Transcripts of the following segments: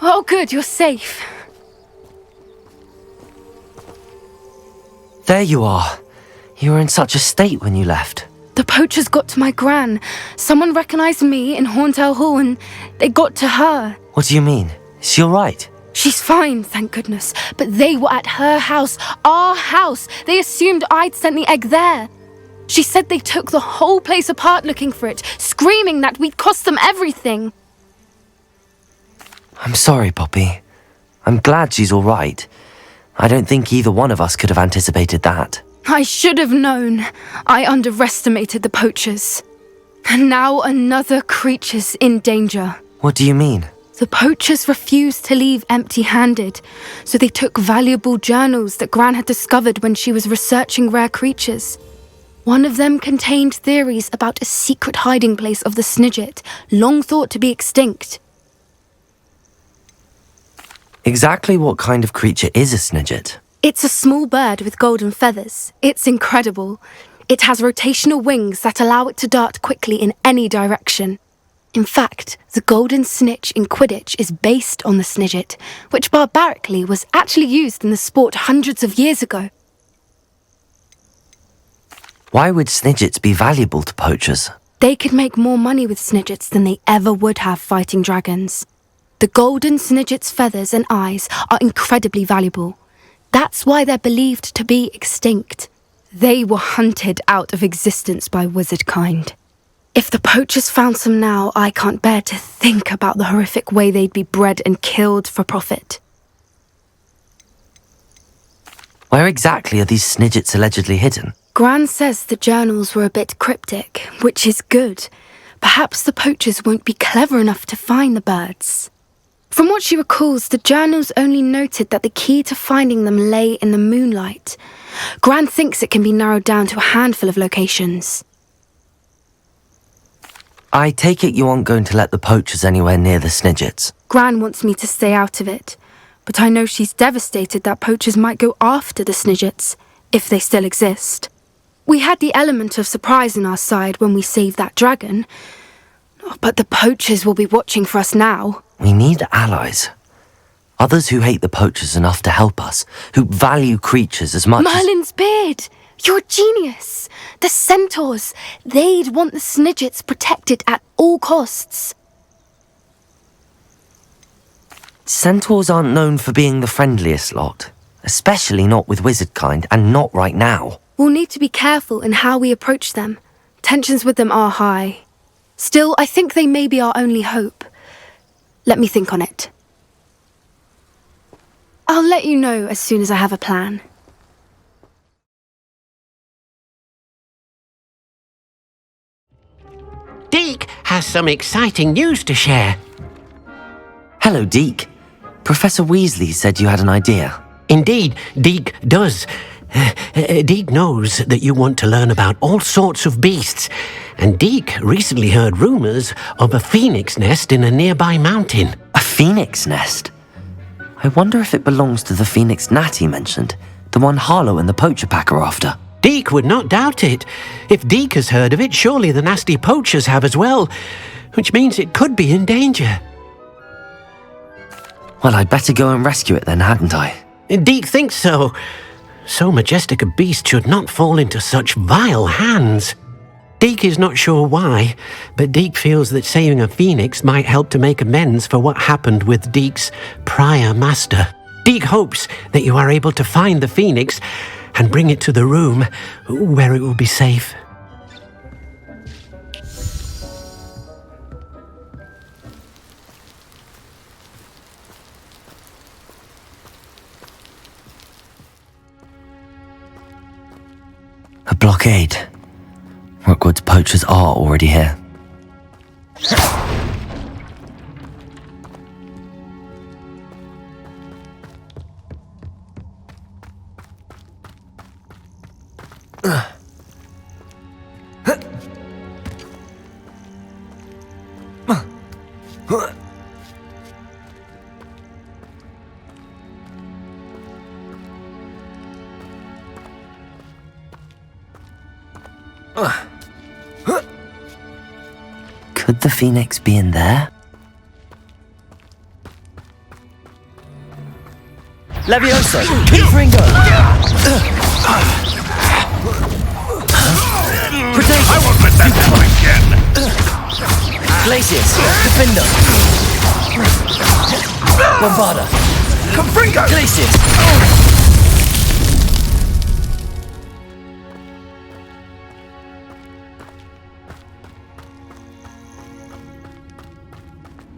Oh good, you're safe. There you are. You were in such a state when you left. The poachers got to my gran. Someone recognised me in Horntail Hall and they got to her. What do you mean? Is she alright? She's fine, thank goodness. But they were at her house, our house. They assumed I'd sent the egg there. She said they took the whole place apart looking for it, screaming that we'd cost them everything. I'm sorry, Poppy. I'm glad she's alright. I don't think either one of us could have anticipated that. I should have known. I underestimated the poachers. And now another creature's in danger. What do you mean? The poachers refused to leave empty-handed, so they took valuable journals that Gran had discovered when she was researching rare creatures. One of them contained theories about a secret hiding place of the Snidget, long thought to be extinct. Exactly what kind of creature is a Snidget? It's a small bird with golden feathers. It's incredible. It has rotational wings that allow it to dart quickly in any direction. In fact, the golden snitch in Quidditch is based on the Snidget, which barbarically was actually used in the sport hundreds of years ago. Why would Snidgets be valuable to poachers? They could make more money with Snidgets than they ever would have fighting dragons. The golden Snidget's feathers and eyes are incredibly valuable. That's why they're believed to be extinct. They were hunted out of existence by wizard kind. If the poachers found some now, I can't bear to think about the horrific way they'd be bred and killed for profit. Where exactly are these Snidgets allegedly hidden? Gran says the journals were a bit cryptic, which is good. Perhaps the poachers won't be clever enough to find the birds. From what she recalls, the journals only noted that the key to finding them lay in the moonlight. Gran thinks it can be narrowed down to a handful of locations. I take it you aren't going to let the poachers anywhere near the Snidgets. Gran wants me to stay out of it, but I know she's devastated that poachers might go after the Snidgets, if they still exist. We had the element of surprise on our side when we saved that dragon, but the poachers will be watching for us now. We need allies. Others who hate the poachers enough to help us, who value creatures as much Merlin's beard! You're a genius! The Centaurs! They'd want the Snidgets protected at all costs. Centaurs aren't known for being the friendliest lot, especially not with wizard kind, and not right now. We'll need to be careful in how we approach them. Tensions with them are high. Still, I think they may be our only hope. Let me think on it. I'll let you know as soon as I have a plan. Deke has some exciting news to share. Hello, Deke. Professor Weasley said you had an idea. Indeed, Deke does. Deke knows that you want to learn about all sorts of beasts, and Deke recently heard rumours of a phoenix nest in a nearby mountain. A phoenix nest? I wonder if it belongs to the phoenix gnat he mentioned, the one Harlow and the poacher pack are after. Deke would not doubt it. If Deke has heard of it, surely the nasty poachers have as well, which means it could be in danger. Well, I'd better go and rescue it then, hadn't I? Deke thinks so. So majestic a beast should not fall into such vile hands. Deke is not sure why, but Deke feels that saving a phoenix might help to make amends for what happened with Deke's prior master. Deke hopes that you are able to find the phoenix and bring it to the room where it will be safe. A blockade. Rookwood's poachers are already here. Could the phoenix be in there? Levioso! Confringo! Protego! I won't let that happen again! Glacius! Defender! Bombarda! Confringo! Glacius!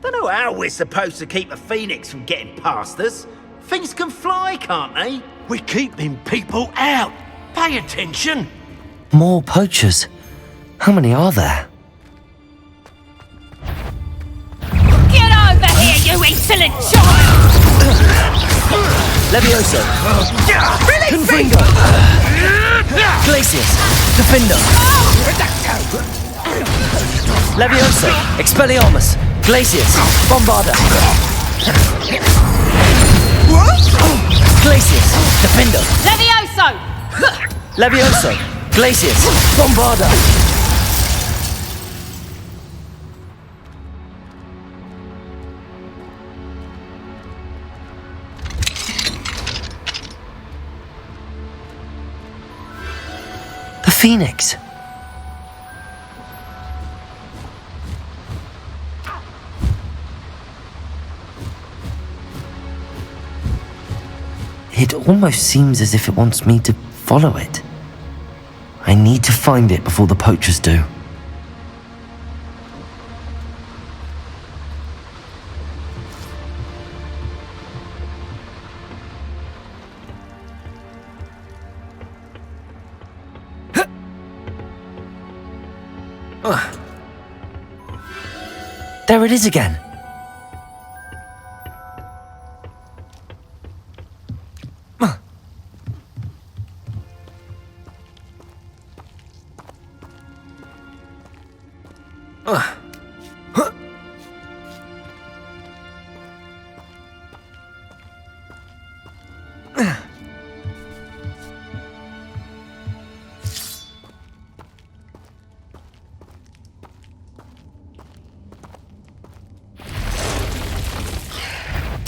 Don't know how we're supposed to keep a phoenix from getting past us. Things can fly, can't they? We're keeping people out. Pay attention. More poachers. How many are there? Get over here, you insolent child! Levioso! Confringo! Glacius! Defender! Levioso! Expelliarmus! Glacius! Bombarda! Glacius! Defender! Levioso! Levioso! Glacius! Bombarda! The Phoenix! It almost seems as if it wants me to follow it. I need to find it before the poachers do. There it is again.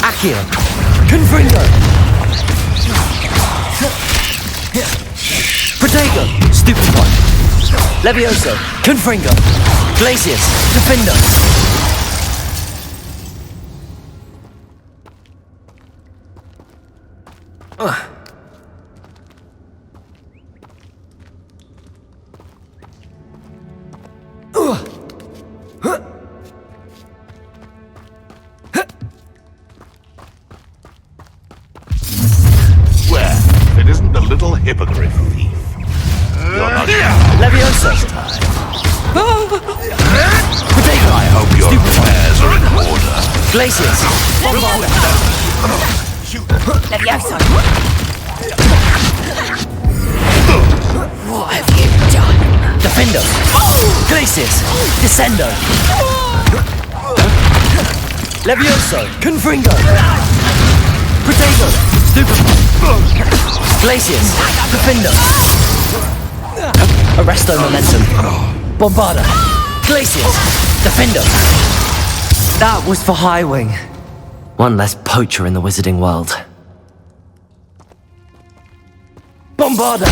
Accio! Confringo! Protego! Stupid one! Levioso! Confringo! Glacius! Defender! Where? If it isn't the little hippogriff thief. You're not Levioso! Protego! I hope your affairs are in order. Glacius! Bombarda! Levioso! What have you done? Defender! Glacius! Descendo! Levioso! Confringo! Protego! Stupid! Glacius! Defender! Arresto momentum! Bombarda! Glacius! Defender! That was for High Wing. One less poacher in the wizarding world. Bombarda!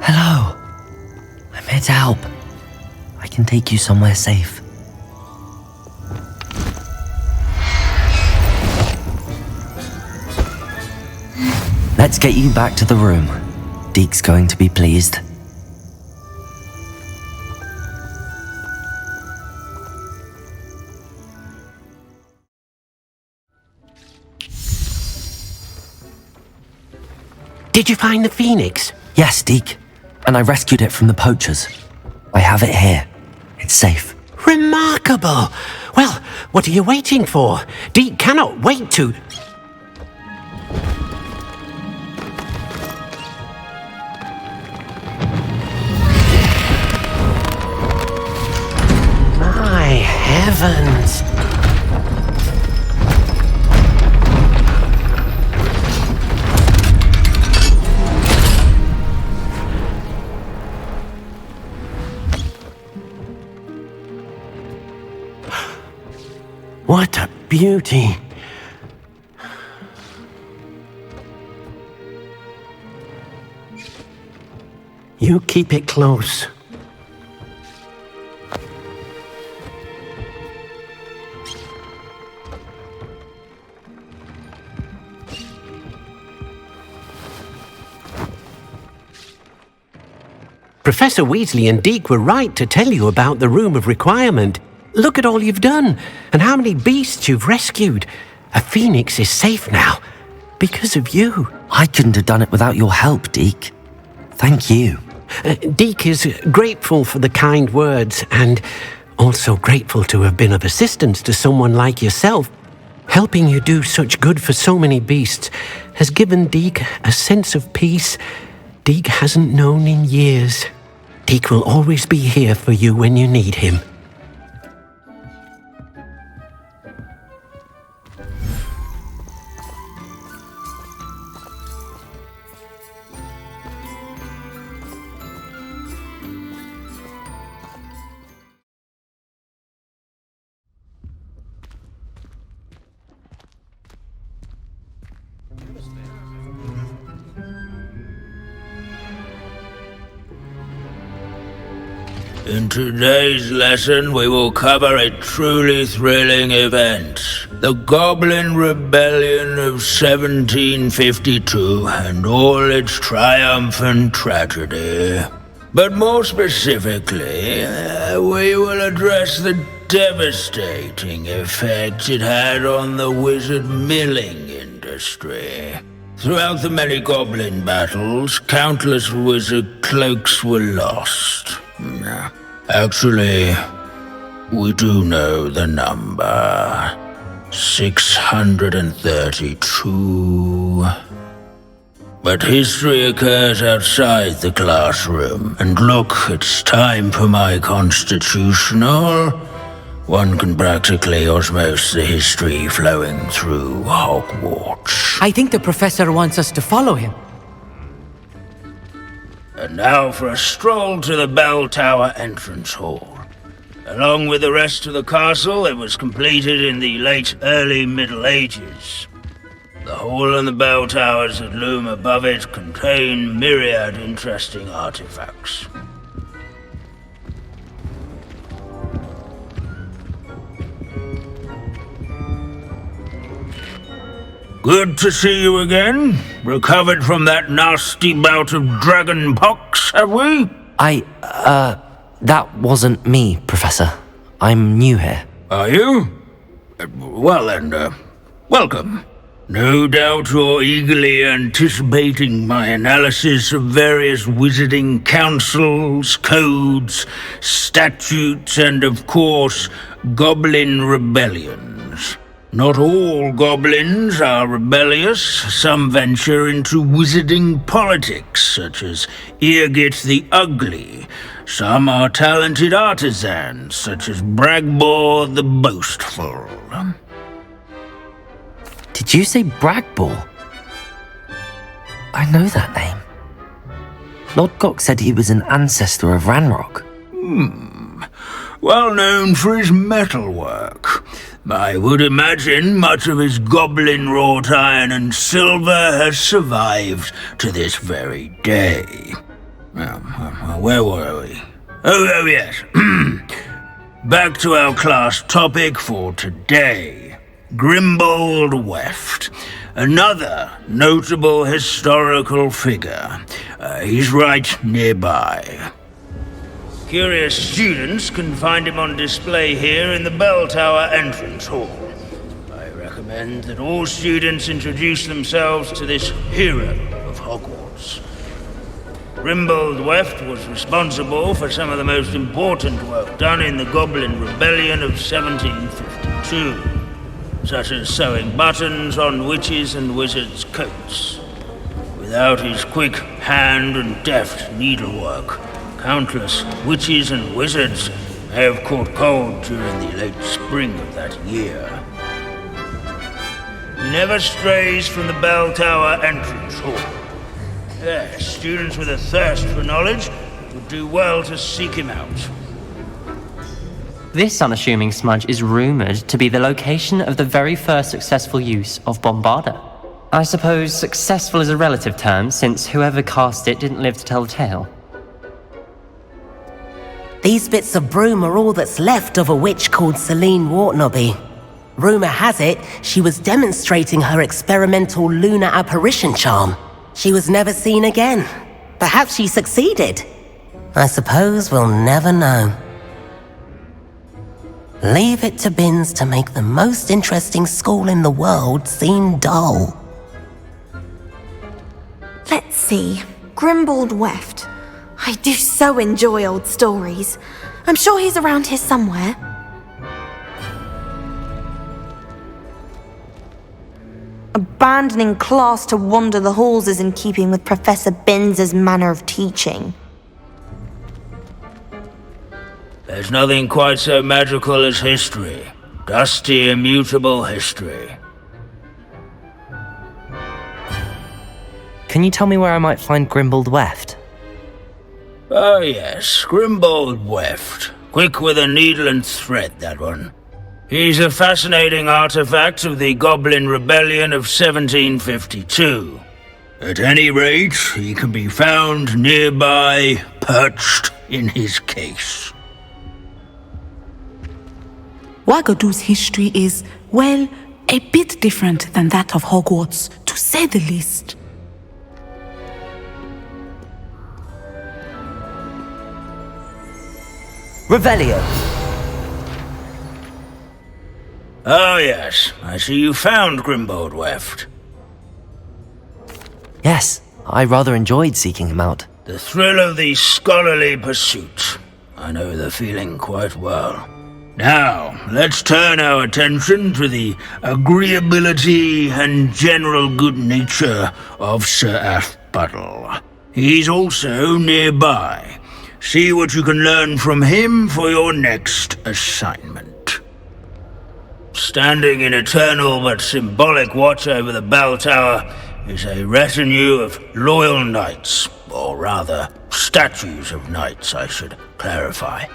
Hello. I'm here to help. I can take you somewhere safe. Let's get you back to the room. Deke's going to be pleased. Did you find the phoenix? Yes, Deke. And I rescued it from the poachers. I have it here. It's safe. Remarkable! Well, what are you waiting for? Deke cannot wait to... My heavens! What a beauty! You keep it close. Professor Weasley and Deke were right to tell you about the Room of Requirement. Look at all you've done, and how many beasts you've rescued. A phoenix is safe now, because of you. I couldn't have done it without your help, Deke. Thank you. Deke is grateful for the kind words, and also grateful to have been of assistance to someone like yourself. Helping you do such good for so many beasts has given Deke a sense of peace Deke hasn't known in years. Deke will always be here for you when you need him. In today's lesson, we will cover a truly thrilling event. The Goblin Rebellion of 1752 and all its triumphant tragedy. But more specifically, we will address the devastating effect it had on the wizard milling industry. Throughout the many goblin battles, countless wizard cloaks were lost. Actually, we do know the number. 632. But history occurs outside the classroom. And look, it's time for my constitutional. One can practically osmose the history flowing through Hogwarts. I think the professor wants us to follow him. And now for a stroll to the bell tower entrance hall. Along with the rest of the castle, it was completed in the late early Middle Ages. The hall and the bell towers that loom above it contain myriad interesting artifacts. Good to see you again. Recovered from that nasty bout of dragon pox, have we? That wasn't me, Professor. I'm new here. Are you? Well then, welcome. No doubt you're eagerly anticipating my analysis of various wizarding councils, codes, statutes, and of course, goblin rebellions. Not all goblins are rebellious. Some venture into wizarding politics, such as Eargit the Ugly. Some are talented artisans, such as Bragbor the Boastful. Did you say Bragbor? I know that name. Lodgok said he was an ancestor of Ranrock. Well known for his metalwork. I would imagine much of his goblin-wrought iron and silver has survived to this very day. Where were we? Oh yes. Back to our class topic for today. Grimbold Weft. Another notable historical figure. He's right nearby. Curious students can find him on display here in the bell tower entrance hall. I recommend that all students introduce themselves to this hero of of Hogwarts. Grimbold Weft was responsible for some of the most important work done in the Goblin Rebellion of 1752, such as sewing buttons on witches' and wizards' coats. Without his quick hand and deft needlework, countless witches and wizards may have caught cold during the late spring of that year. He never strays from the bell tower entrance hall. Yes, students with a thirst for knowledge would do well to seek him out. This unassuming smudge is rumoured to be the location of the very first successful use of Bombarda. I suppose successful is a relative term, since whoever cast it didn't live to tell the tale. These bits of broom are all that's left of a witch called Celine Wartnobby. Rumour has it she was demonstrating her experimental lunar apparition charm. She was never seen again. Perhaps she succeeded. I suppose we'll never know. Leave it to Binns to make the most interesting school in the world seem dull. Let's see. Grimbold Weft. I do so enjoy old stories. I'm sure he's around here somewhere. Abandoning class to wander the halls is in keeping with Professor Binns' manner of teaching. There's nothing quite so magical as history. Dusty, immutable history. Can you tell me where I might find Grimbold Weft? Oh yes, Grimbold Weft. Quick with a needle and thread, that one. He's a fascinating artifact of the Goblin Rebellion of 1752. At any rate, he can be found nearby, perched in his case. Wagadu's history is, well, a bit different than that of Hogwarts, to say the least. Revelio. Oh yes, I see you found Grimbold Weft. Yes, I rather enjoyed seeking him out. The thrill of the scholarly pursuit. I know the feeling quite well. Now, let's turn our attention to the agreeability and general good nature of Sir Aphbuttle. He's also nearby. See what you can learn from him for your next assignment. Standing in eternal but symbolic watch over the bell tower is a retinue of loyal knights, or rather, statues of knights, I should clarify.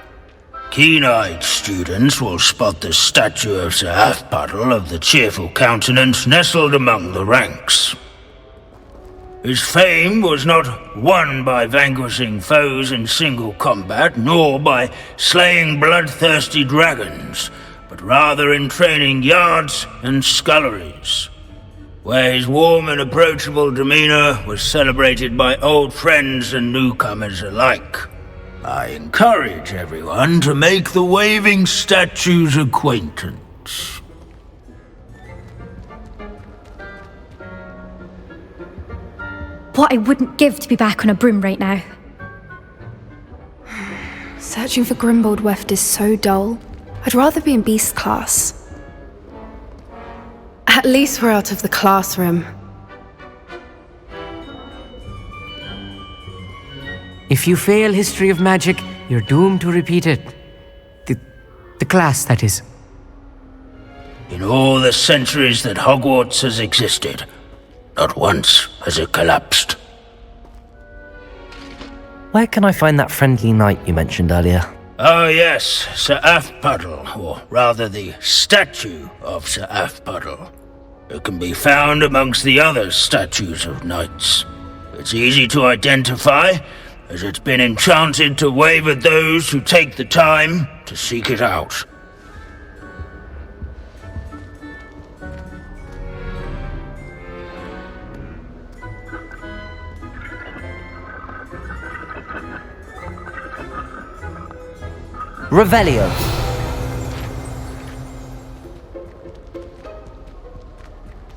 Keen-eyed students will spot the statue of Sir Aphbuttle of the cheerful countenance nestled among the ranks. His fame was not won by vanquishing foes in single combat, nor by slaying bloodthirsty dragons, but rather in training yards and sculleries, where his warm and approachable demeanor was celebrated by old friends and newcomers alike. I encourage everyone to make the waving statue's acquaintance. What I wouldn't give to be back on a broom right now. Searching for Grimbold Weft is so dull. I'd rather be in Beast class. At least we're out of the classroom. If you fail history of magic, you're doomed to repeat it. The class, that is. In all the centuries that Hogwarts has existed, not once has it collapsed. Where can I find that friendly knight you mentioned earlier? Oh yes, Sir Aphbuttle, or rather the statue of Sir Aphbuttle. It can be found amongst the other statues of knights. It's easy to identify, as it's been enchanted to wave at those who take the time to seek it out. Revelio.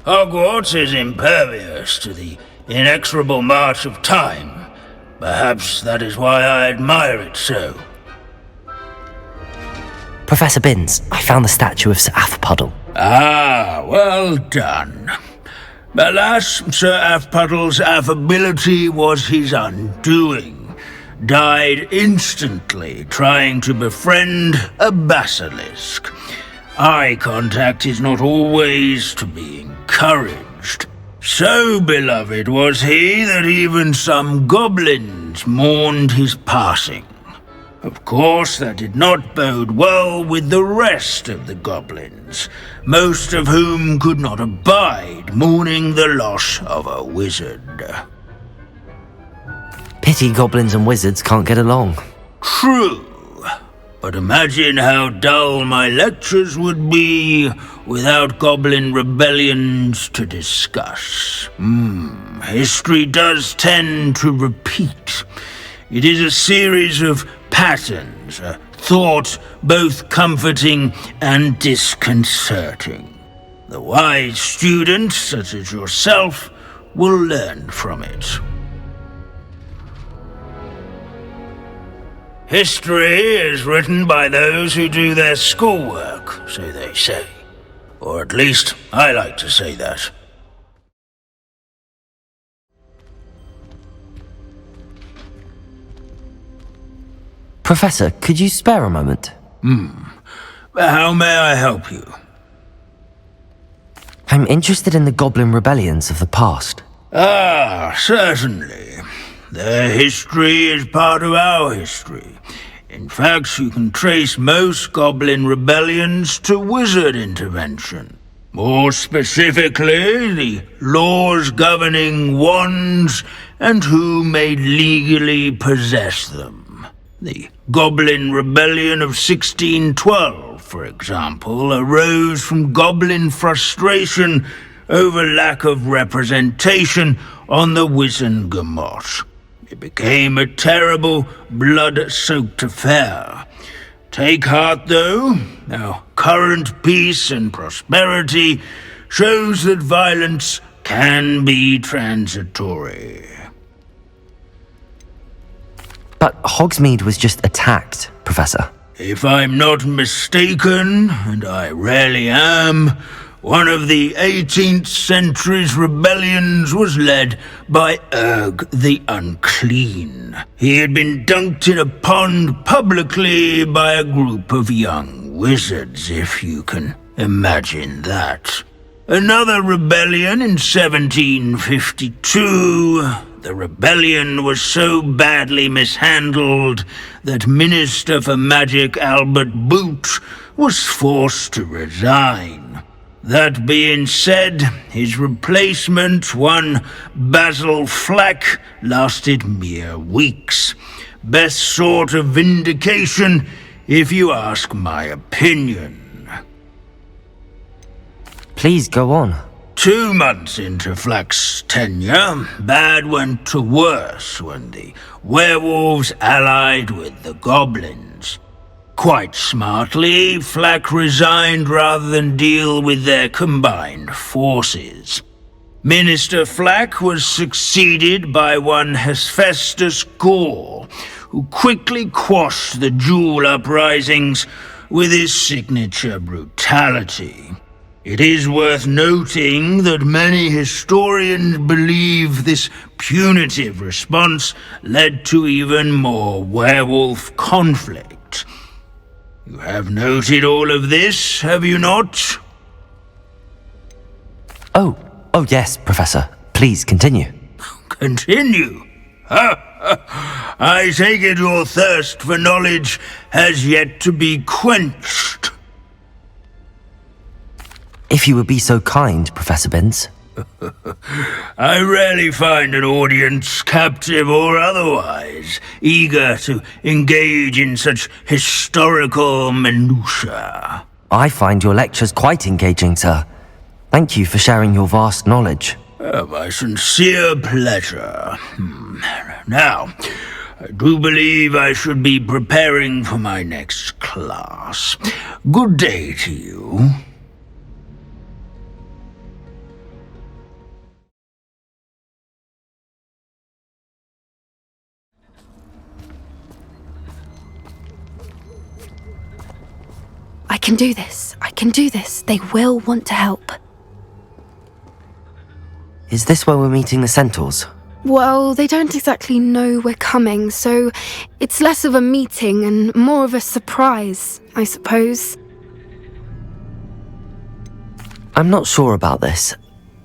Hogwarts is impervious to the inexorable march of time. Perhaps that is why I admire it so. Professor Binns, I found the statue of Sir Afpuddle. Ah, well done. Alas, Sir Afpuddle's affability was his undoing. Died instantly trying to befriend a basilisk. Eye contact is not always to be encouraged. So beloved was he that even some goblins mourned his passing. Of course, that did not bode well with the rest of the goblins, most of whom could not abide mourning the loss of a wizard. Pity goblins and wizards can't get along. True, but imagine how dull my lectures would be without goblin rebellions to discuss. History does tend to repeat. It is a series of patterns, a thought both comforting and disconcerting. The wise student, such as yourself, will learn from it. History is written by those who do their schoolwork, so they say. Or at least, I like to say that. Professor, could you spare a moment? How may I help you? I'm interested in the goblin rebellions of the past. Ah, certainly. Their history is part of our history. In fact, you can trace most goblin rebellions to wizard intervention. More specifically, the laws governing wands and who may legally possess them. The Goblin Rebellion of 1612, for example, arose from goblin frustration over lack of representation on the Wizengamot. It became a terrible, blood-soaked affair. Take heart, though. Our current peace and prosperity shows that violence can be transitory. But Hogsmeade was just attacked, Professor. If I'm not mistaken, and I rarely am, one of the 18th century's rebellions was led by Urg the Unclean. He had been dunked in a pond publicly by a group of young wizards, if you can imagine that. Another rebellion in 1752... The rebellion was so badly mishandled that Minister for Magic Albert Boot was forced to resign. That being said, his replacement, one Basil Flack, lasted mere weeks. Best sort of vindication, if you ask my opinion. Please go on. 2 months into Flack's tenure, bad went to worse when the werewolves allied with the goblins. Quite smartly, Flack resigned rather than deal with their combined forces. Minister Flack was succeeded by one Hephaestus Gore, who quickly quashed the Jewel uprisings with his signature brutality. It is worth noting that many historians believe this punitive response led to even more werewolf conflict. You have noted all of this, have you not? Oh yes, Professor. Please continue. Continue? I take it your thirst for knowledge has yet to be quenched. If you would be so kind, Professor Binns. I rarely find an audience, captive or otherwise, eager to engage in such historical minutiae. I find your lectures quite engaging, sir. Thank you for sharing your vast knowledge. My sincere pleasure. Now, I do believe I should be preparing for my next class. Good day to you. can do this. I can do this. They will want to help. Is this where we're meeting the Centaurs? Well, they don't exactly know we're coming, so it's less of a meeting and more of a surprise, I suppose. I'm not sure about this.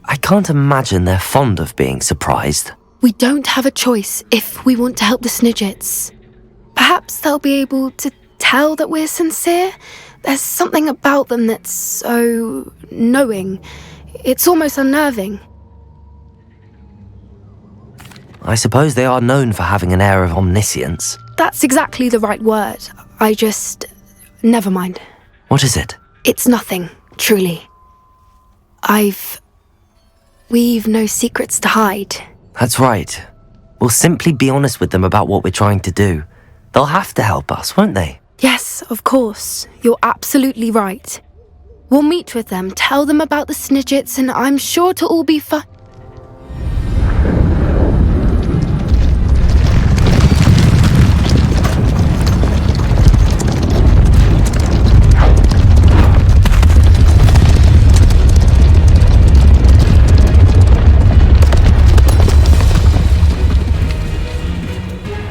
I can't imagine they're fond of being surprised. We don't have a choice if we want to help the Snidgets. Perhaps they'll be able to tell that we're sincere. There's something about them that's so knowing. It's almost unnerving. I suppose they are known for having an air of omniscience. That's exactly the right word. Never mind. What is it? It's nothing, truly. We've no secrets to hide. That's right. We'll simply be honest with them about what we're trying to do. They'll have to help us, won't they? Yes, of course. You're absolutely right. We'll meet with them, tell them about the Snidgets, and I'm sure to all be fine.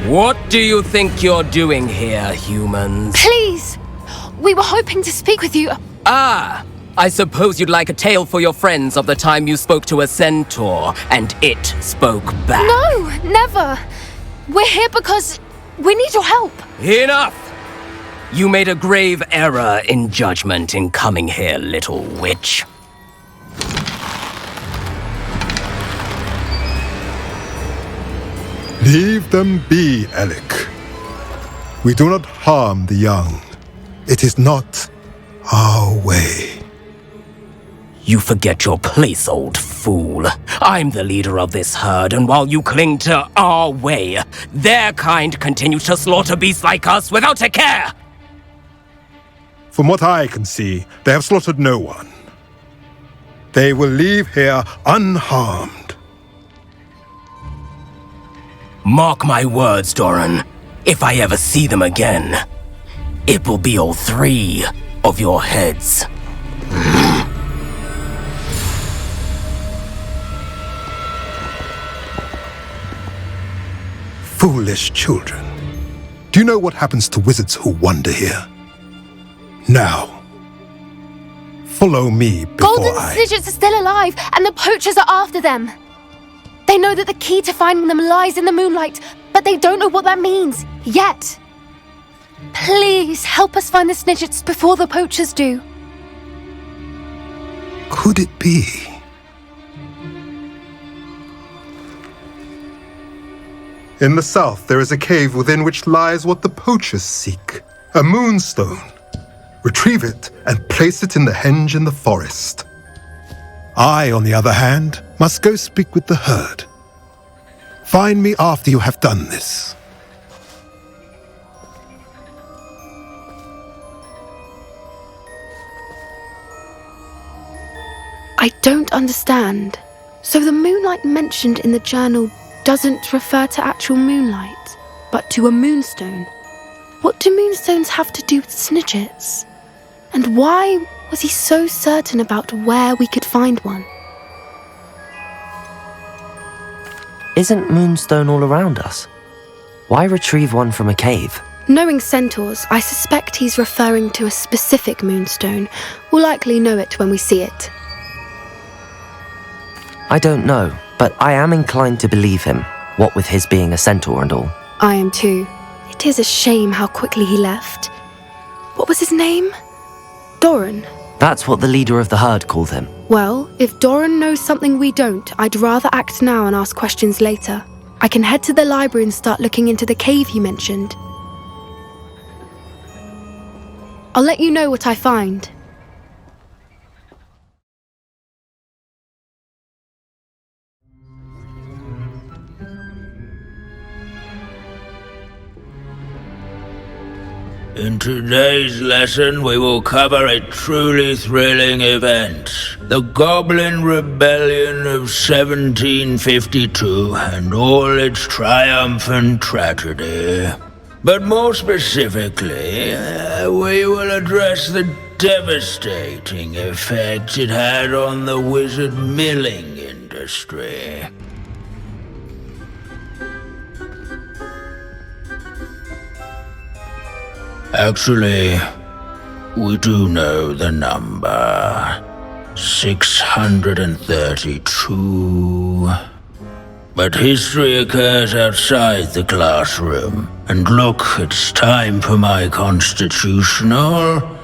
What do you think you're doing here, humans? Please! We were hoping to speak with you. Ah! I suppose you'd like a tale for your friends of the time you spoke to a centaur, and it spoke back. No, never! We're here because we need your help. Enough! You made a grave error in judgment in coming here, little witch. Leave them be, Alec. We do not harm the young. It is not our way. You forget your place, old fool. I'm the leader of this herd, and while you cling to our way, their kind continue to slaughter beasts like us without a care! From what I can see, they have slaughtered no one. They will leave here unharmed. Mark my words, Doran. If I ever see them again, it will be all 3 of your heads. Foolish children. Do you know what happens to wizards who wander here? Now, follow me before Golden Snidgets are still alive, and the poachers are after them. They know that the key to finding them lies in the moonlight, but they don't know what that means, yet. Please, help us find the Snidgets before the poachers do. Could it be? In the south, there is a cave within which lies what the poachers seek. A moonstone. Retrieve it and place it in the henge in the forest. I, on the other hand, must go speak with the herd. Find me after you have done this. I don't understand. So the moonlight mentioned in the journal doesn't refer to actual moonlight, but to a moonstone. What do moonstones have to do with Snidgets? And why was he so certain about where we could find one? Isn't Moonstone all around us? Why retrieve one from a cave? Knowing Centaurs, I suspect he's referring to a specific moonstone. We'll likely know it when we see it. I don't know, but I am inclined to believe him, what with his being a centaur and all. I am too. It is a shame how quickly he left. What was his name? Doran. That's what the leader of the herd called him. Well, if Doran knows something we don't, I'd rather act now and ask questions later. I can head to the library and start looking into the cave you mentioned. I'll let you know what I find. In today's lesson, we will cover a truly thrilling event. The Goblin Rebellion of 1752 and all its triumphant tragedy. But more specifically, we will address the devastating effect it had on the wizard milling industry. Actually, we do know the number. 632. But history occurs outside the classroom. And look, it's time for my constitutional.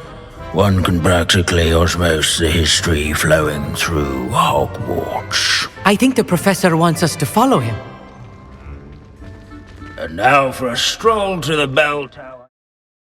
One can practically osmose the history flowing through Hogwarts. I think the professor wants us to follow him. And now for a stroll to the bell tower.